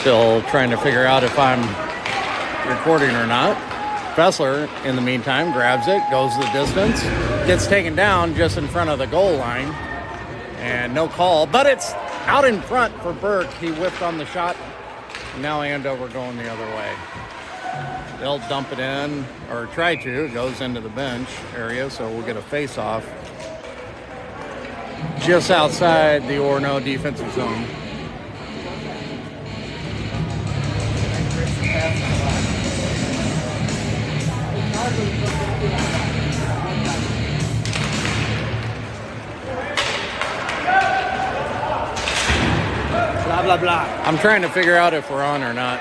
Still trying to figure out if I'm recording or not. Fessler, in the meantime, grabs it, goes the distance, gets taken down just in front of the goal line, and no call, but it's out in front for Burke. He whiffed on the shot, and now Andover going the other way. They'll dump it in, or try to. It goes into the bench area, so we'll get a face-off just outside the Orono defensive zone. Blah, blah, blah. I'm trying to figure out if we're on or not.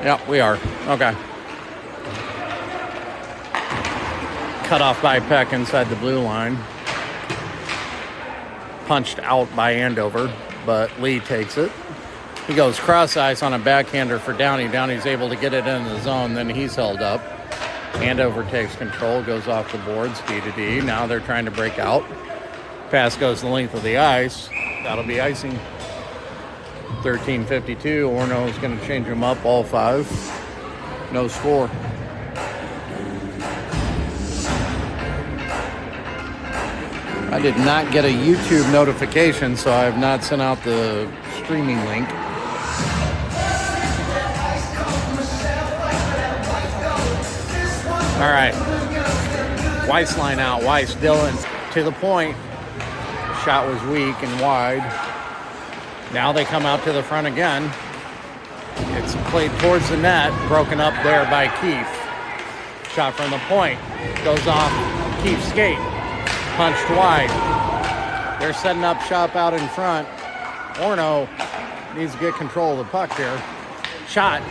Yeah, we are. Okay. Cut off by Peck inside the blue line. Punched out by Andover, but Lee takes it. He goes cross ice on a backhander for Downey. Downey's able to get it in the zone, then he's held up. Andover takes control, goes off the boards, D to D. Now they're trying to break out. Pass goes the length of the ice. That'll be icing. 13:52. Orono is going to change them up, all five. No score. I did not get a YouTube notification, so I have not sent out the streaming link. All right. Weiss line out. Weiss, Dillon to the point. Shot was weak and wide. Now they come out to the front again. It's played towards the net, broken up there by Keefe. Shot from the point. Goes off Keefe's skate. Punched wide. They're setting up shop out in front. Orono needs to get control of the puck here. Shot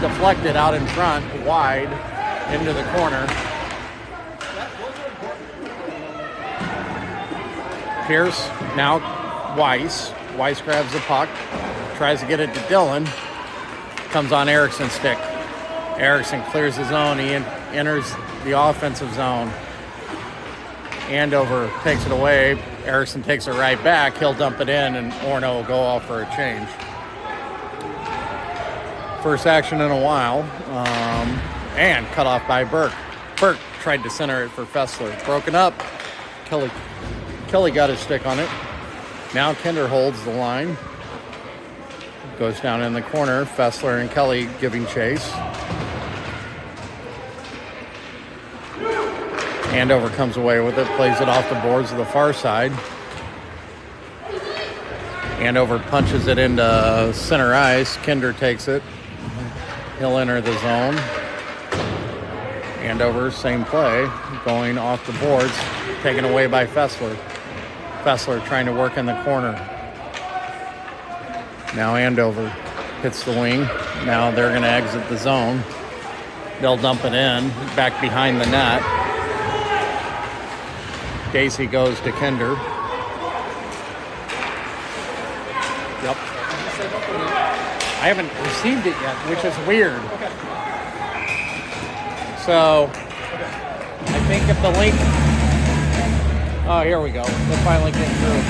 deflected out in front, wide, into the corner. Pierce, now Weiss. Weiss grabs the puck, tries to get it to Dillon. Comes on Ericsson's stick. Eriksson clears the zone. He enters the offensive zone. Andover takes it away. Eriksson takes it right back. He'll dump it in, and Orono will go off for a change. First action in a while. And cut off by Burke. Burke tried to center it for Fessler. Broken up. Kelly got his stick on it. Now Kinder holds the line. Goes down in the corner. Fessler and Kelly giving chase. Andover comes away with it, plays it off the boards to the far side. Andover punches it into center ice. Kinder takes it. He'll enter the zone. Andover, same play, going off the boards, taken away by Fessler. Fessler trying to work in the corner. Now Andover hits the wing. Now they're going to exit the zone. They'll dump it in, back behind the net. Casey goes to Kinder. Yep. I haven't received it yet, which is weird. Okay. So, I think if the link... Oh, here we go. We'll finally get through.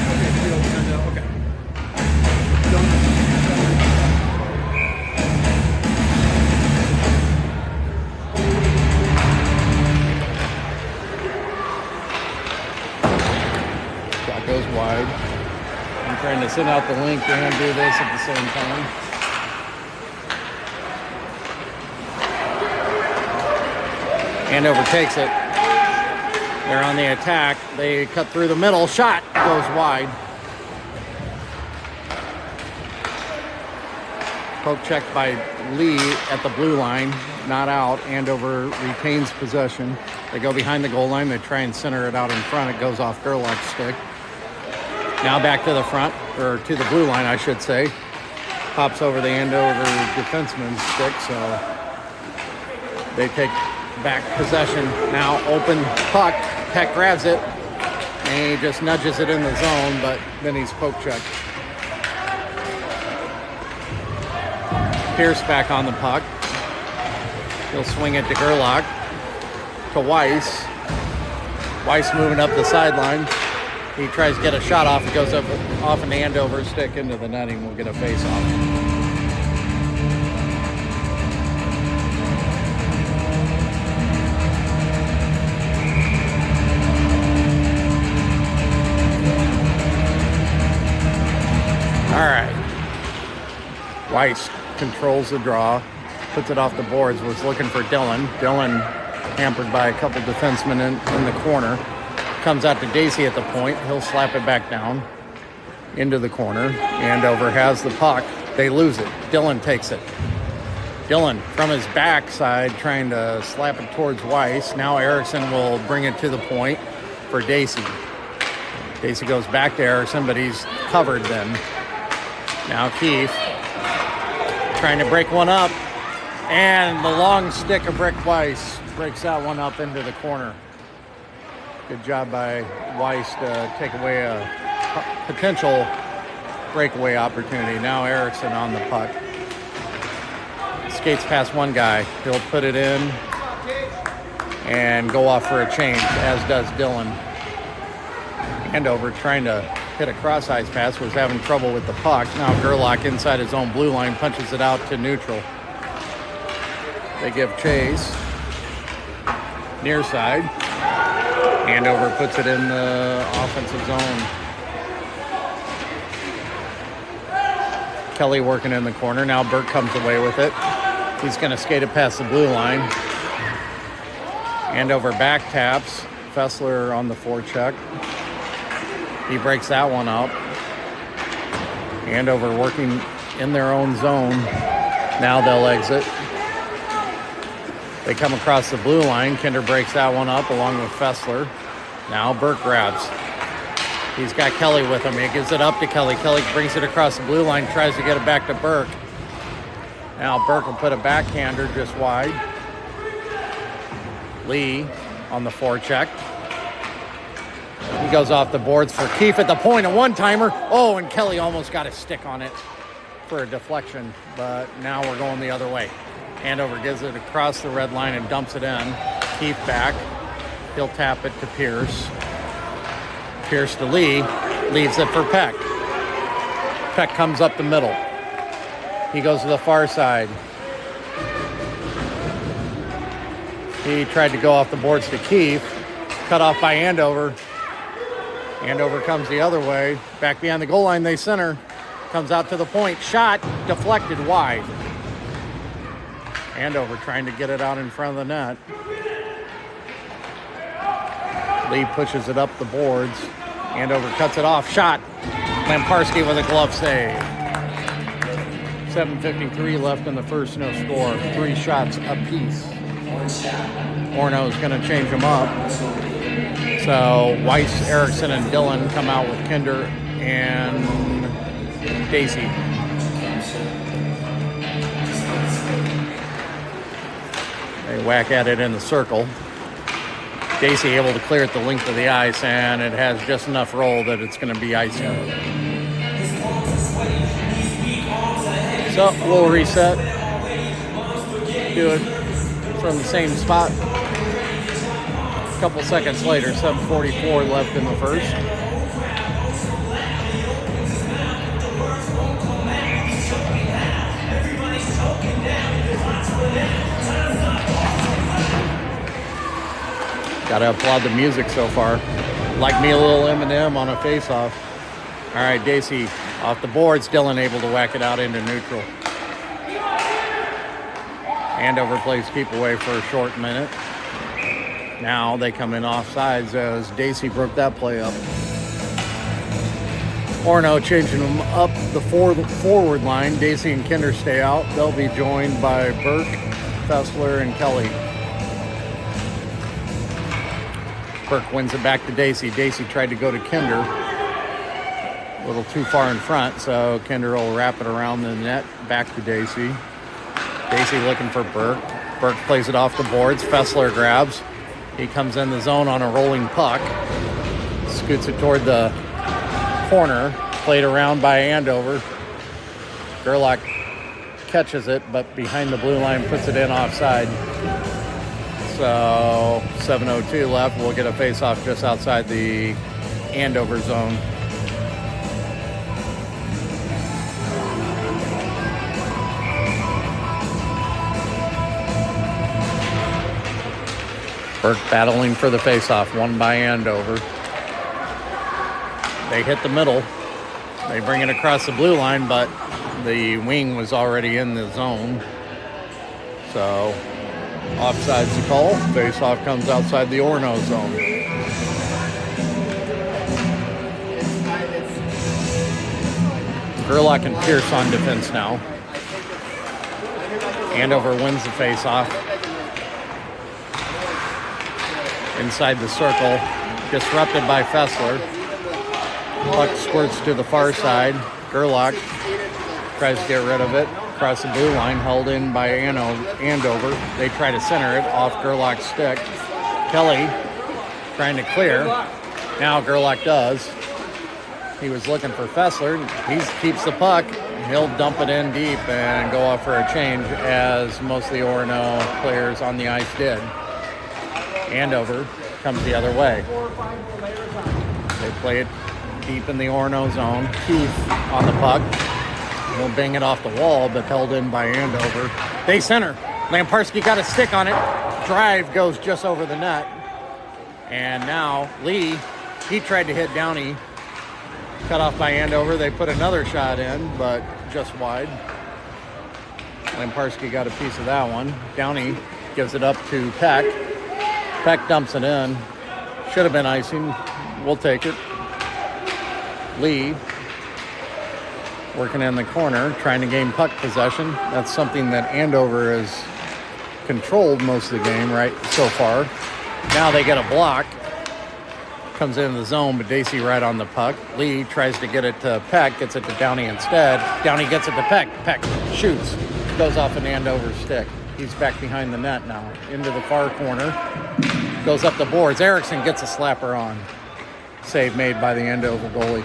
Okay. Shot goes wide. I'm trying to send out the link and do this at the same time. Andover takes it. They're on the attack. They cut through the middle. Shot goes wide. Poke check by Lee at the blue line. Not out. Andover retains possession. They go behind the goal line. They try and center it out in front. It goes off Gerlach's stick. Now back to the front, or to the blue line, I should say. Pops over the Andover defenseman's stick, so they take back possession. Now open puck. Peck grabs it, and he just nudges it in the zone, but then he's poke checked. Pierce back on the puck. He'll swing it to Gerlach. To Weiss. Weiss moving up the sideline. He tries to get a shot off. It goes up off an Andover stick into the netting. We'll get a face off. All right. Weiss controls the draw, puts it off the boards, was looking for Dylan. Dylan, hampered by a couple defensemen in the corner, comes out to Dacey at the point. He'll slap it back down into the corner. Andover has the puck. They lose it. Dylan takes it. Dylan from his backside trying to slap it towards Weiss. Now Erickson will bring it to the point for Dacey. Dacey goes back to Erickson, but he's covered then. Now Keefe trying to break one up, and the long stick of Rick Weiss breaks that one up into the corner. Good job by Weiss to take away a potential breakaway opportunity. Now Erickson on the puck. Skates past one guy. He'll put it in and go off for a change, as does Dylan. Andover trying to hit a cross-ice pass, was having trouble with the puck. Now Gerlach inside his own blue line punches it out to neutral. They give chase. Near side. Andover puts it in the offensive zone. Kelly working in the corner. Now Burke comes away with it. He's going to skate it past the blue line. Andover back taps. Fessler on the forecheck. He breaks that one up. Andover working in their own zone. Now they'll exit. They come across the blue line. Kinder breaks that one up along with Fessler. Now Burke grabs. He's got Kelly with him. He gives it up to Kelly. Kelly brings it across the blue line, tries to get it back to Burke. Now Burke will put a backhander just wide. Lee on the forecheck. He goes off the boards for Keefe at the point, a one-timer. Oh, and Kelly almost got a stick on it for a deflection, but now we're going the other way. Andover gives it across the red line and dumps it in. Keefe back. He'll tap it to Pierce. Pierce to Lee. Leaves it for Peck. Peck comes up the middle. He goes to the far side. He tried to go off the boards to Keefe. Cut off by Andover. Andover comes the other way. Back behind the goal line, they center. Comes out to the point. Shot deflected wide. Andover trying to get it out in front of the net. Lee pushes it up the boards. Andover cuts it off. Shot. Lamparski with a glove save. 7:53 left in the first, no score. 3 shots apiece. Orono's going to change them up. So Weiss, Erickson, and Dylan come out with Kinder and Dacey. They whack at it in the circle. Dacey able to clear it the length of the ice, and it has just enough roll that it's going to be icing. So we'll reset. Do it from the same spot. A couple seconds later, 7:44 left in the first. Gotta applaud the music so far. Like me a little Eminem on a face-off. All right, Dacey off the boards. Dylan able to whack it out into neutral. Andover plays keep away for a short minute. Now they come in offsides as Dacey broke that play up. Orono changing them up the forward line. Dacey and Kinder stay out. They'll be joined by Burke, Fessler, and Kelly. Burke wins it back to Dacey. Dacey tried to go to Kinder. A little too far in front, so Kinder will wrap it around the net back to Dacey. Dacey looking for Burke. Burke plays it off the boards. Fessler grabs. He comes in the zone on a rolling puck. Scoots it toward the corner. Played around by Andover. Gerlach catches it, but behind the blue line puts it in offside. So 7:02 left. We'll get a face-off just outside the Andover zone. Burke battling for the faceoff, won by Andover. They hit the middle. They bring it across the blue line, but the wing was already in the zone. So, offside's the call. Faceoff comes outside the Orono zone. Gerlach and Pierce on defense now. Andover wins the faceoff. Inside the circle, disrupted by Fessler. Puck squirts to the far side. Gerlach tries to get rid of it. Across the blue line, held in by Andover. They try to center it off Gerlach's stick. Kelly trying to clear. Now Gerlach does. He was looking for Fessler. He keeps the puck. He'll dump it in deep and go off for a change, as most of the Orono players on the ice did. Andover comes the other way. They play it deep in the Orono zone. Keith on the puck. He'll bang it off the wall, but held in by Andover. They center. Lamparski got a stick on it. Drive goes just over the net. And now Lee, he tried to hit Downey. Cut off by Andover. They put another shot in, but just wide. Lamparski got a piece of that one. Downey gives it up to Peck. Peck dumps it in. Should have been icing. We'll take it. Lee working in the corner, trying to gain puck possession. That's something that Andover has controlled most of the game right so far. Now they get a block. Comes into the zone, but Dacey right on the puck. Lee tries to get it to Peck, gets it to Downey instead. Downey gets it to Peck. Peck shoots. Goes off an Andover stick. He's back behind the net now. Into the far corner. Goes up the boards. Erickson gets a slapper on. Save made by the Andover goalie.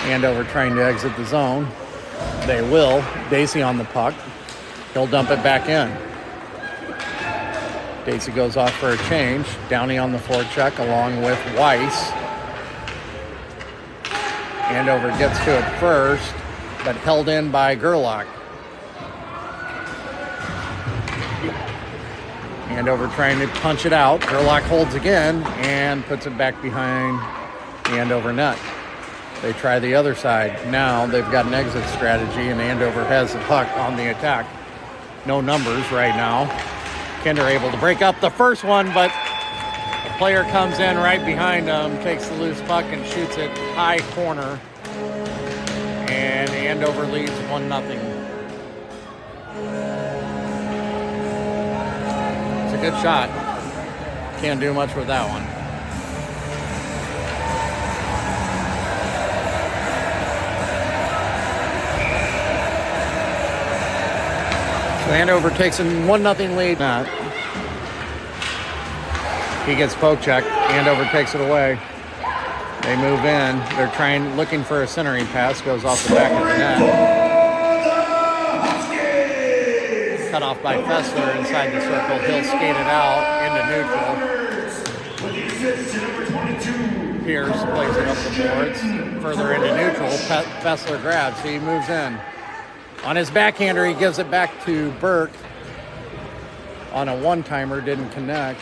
Andover trying to exit the zone. They will. Dacey on the puck. He'll dump it back in. Dacey goes off for a change. Downey on the forecheck along with Weiss. Andover gets to it first, but held in by Gerlach. Andover trying to punch it out. Gerlach holds again and puts it back behind the Andover net. They try the other side. Now they've got an exit strategy, and Andover has the puck on the attack. No numbers right now. Kinder able to break up the first one, but a player comes in right behind him, takes the loose puck and shoots it high corner. And Andover leads 1-0. It's a good shot. Can't do much with that one. So Andover takes a 1-0 lead. He gets poke check. Andover takes it away. They move in. They're looking for a centering pass. Goes off the back of the net. Cut off by Fessler inside the circle. He'll skate it out into neutral. Pierce plays it up the boards. Further into neutral. Fessler grabs. He moves in. On his backhander, he gives it back to Burke. On a one-timer, didn't connect.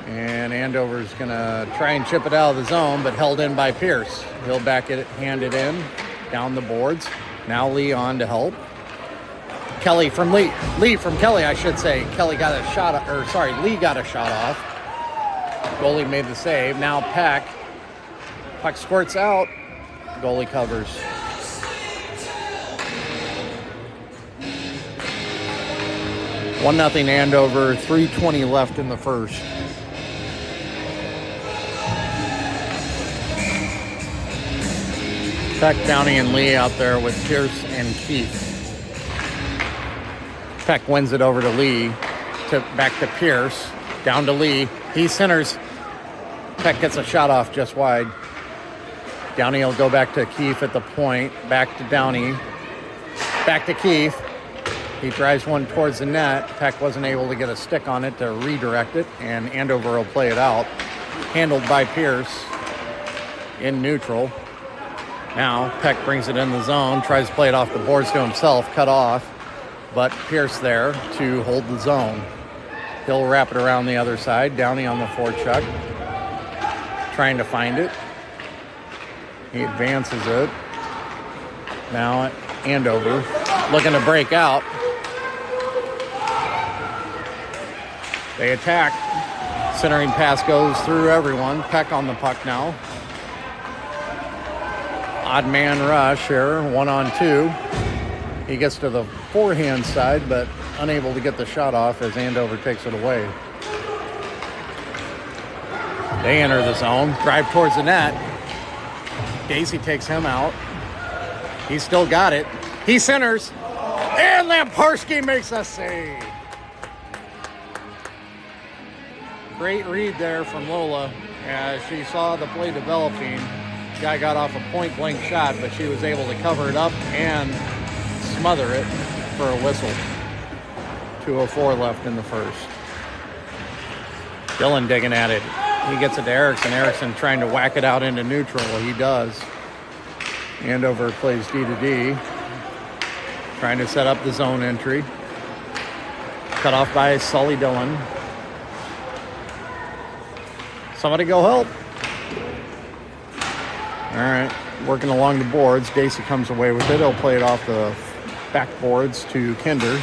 And Andover's going to try and chip it out of the zone, but held in by Pierce. He'll hand it in, down the boards. Now Lee on to help. Kelly from Lee. Lee from Kelly, I should say. Lee got a shot off. Goalie made the save. Now Peck. Puck squirts out. Goalie covers. One nothing Andover, 3:20 left in the first. Peck, Downey, and Lee out there with Pierce and Keith. Peck wins it over to Lee, back to Pierce, down to Lee. He centers. Peck gets a shot off just wide. Downey will go back to Keith at the point, back to Downey, back to Keith. He drives one towards the net. Peck wasn't able to get a stick on it to redirect it, and Andover will play it out. handled by Pierce in neutral. Now Peck brings it in the zone, tries to play it off the boards to himself, cut off, but Pierce there to hold the zone. He'll wrap it around the other side. Downey on the forecheck, trying to find it. He advances it. Now Andover looking to break out. They attack. Centering pass goes through everyone. Peck on the puck now. Odd man rush here, 1-on-2. He gets to the forehand side, but unable to get the shot off as Andover takes it away. They enter the zone, drive towards the net. Daisy takes him out. He's still got it. He centers, and Lamparski makes a save. Great read there from Lola as she saw the play developing. Guy got off a point-blank shot, but she was able to cover it up and smother it for a whistle. 2:04 left in the first. Dillon digging at it. He gets it to Erickson. Erickson trying to whack it out into neutral. He does. Andover plays D to D. Trying to set up the zone entry. Cut off by Sully Dillon. Somebody go help. All right, working along the boards. Dacey comes away with it. He'll play it off the backboards to Kinder.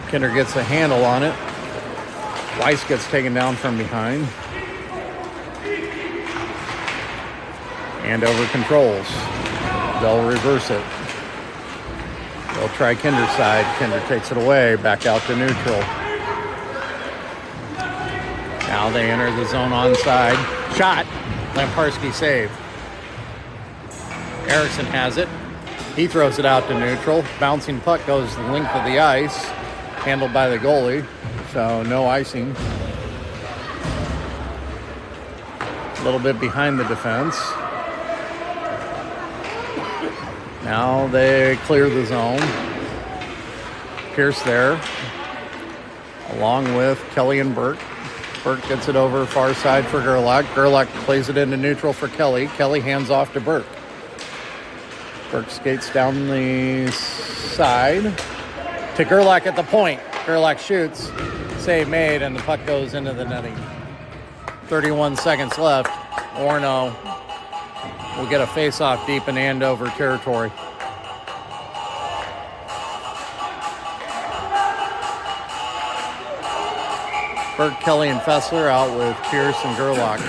Kinder gets a handle on it. Weiss gets taken down from behind. Andover controls. They'll reverse it. They'll try Kinder's side. Kinder takes it away, back out to neutral. Now they enter the zone onside. Shot. Lamparski save. Erickson has it. He throws it out to neutral. Bouncing puck goes the length of the ice. Handled by the goalie. So no icing. A little bit behind the defense. Now they clear the zone. Pierce there. Along with Kelly and Burke. Burke gets it over far side for Gerlach. Gerlach plays it into neutral for Kelly. Kelly hands off to Burke. Burke skates down the side to Gerlach at the point. Gerlach shoots. Save made, and the puck goes into the netting. 31 seconds left. Orono will get a face-off deep in Andover territory. Burke, Kelly, and Fessler out with Pierce and Gerlach.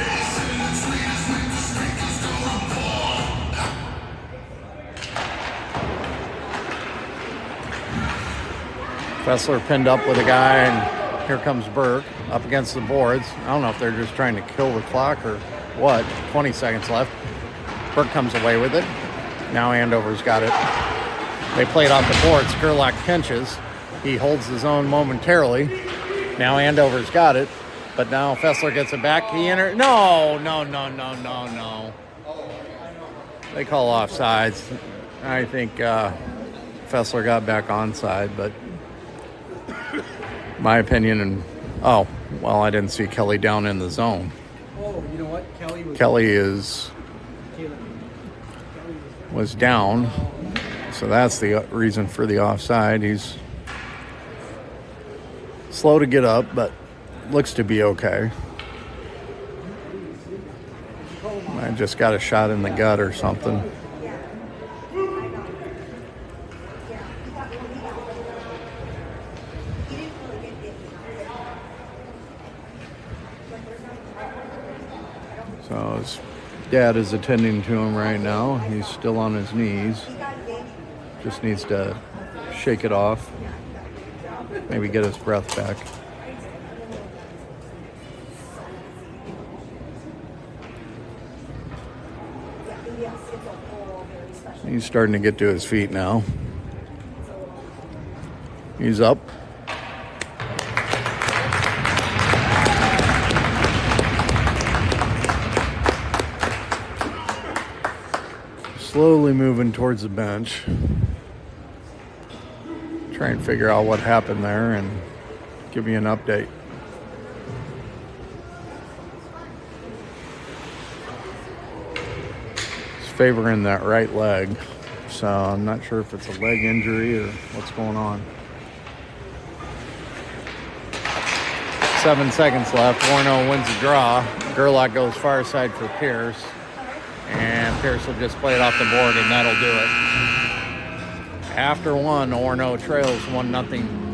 Fessler pinned up with a guy, and here comes Burke up against the boards. I don't know if they're just trying to kill the clock or what. 20 seconds left. Burke comes away with it. Now Andover's got it. They play it off the boards. Gerlach pinches. He holds the zone momentarily. Now Andover's got it, but now Fessler gets it back. He enters. No. They call offsides. I think Fessler got back onside, but my opinion, and I didn't see Kelly down in the zone. Oh, you know what? Kelly was down, so that's the reason for the offside. He's slow to get up, but looks to be okay. I just got a shot in the gut or something. So his dad is attending to him right now. He's still on his knees. Just needs to shake it off. Maybe get his breath back. He's starting to get to his feet now. He's up. Slowly moving towards the bench. Try and figure out what happened there and give you an update. favoring that right leg. So I'm not sure if it's a leg injury or what's going on. 7 seconds left. Orono wins the draw. Gerlach goes far side for Pierce. And Pierce will just play it off the board, and that'll do it. After one, Orono trails 1-0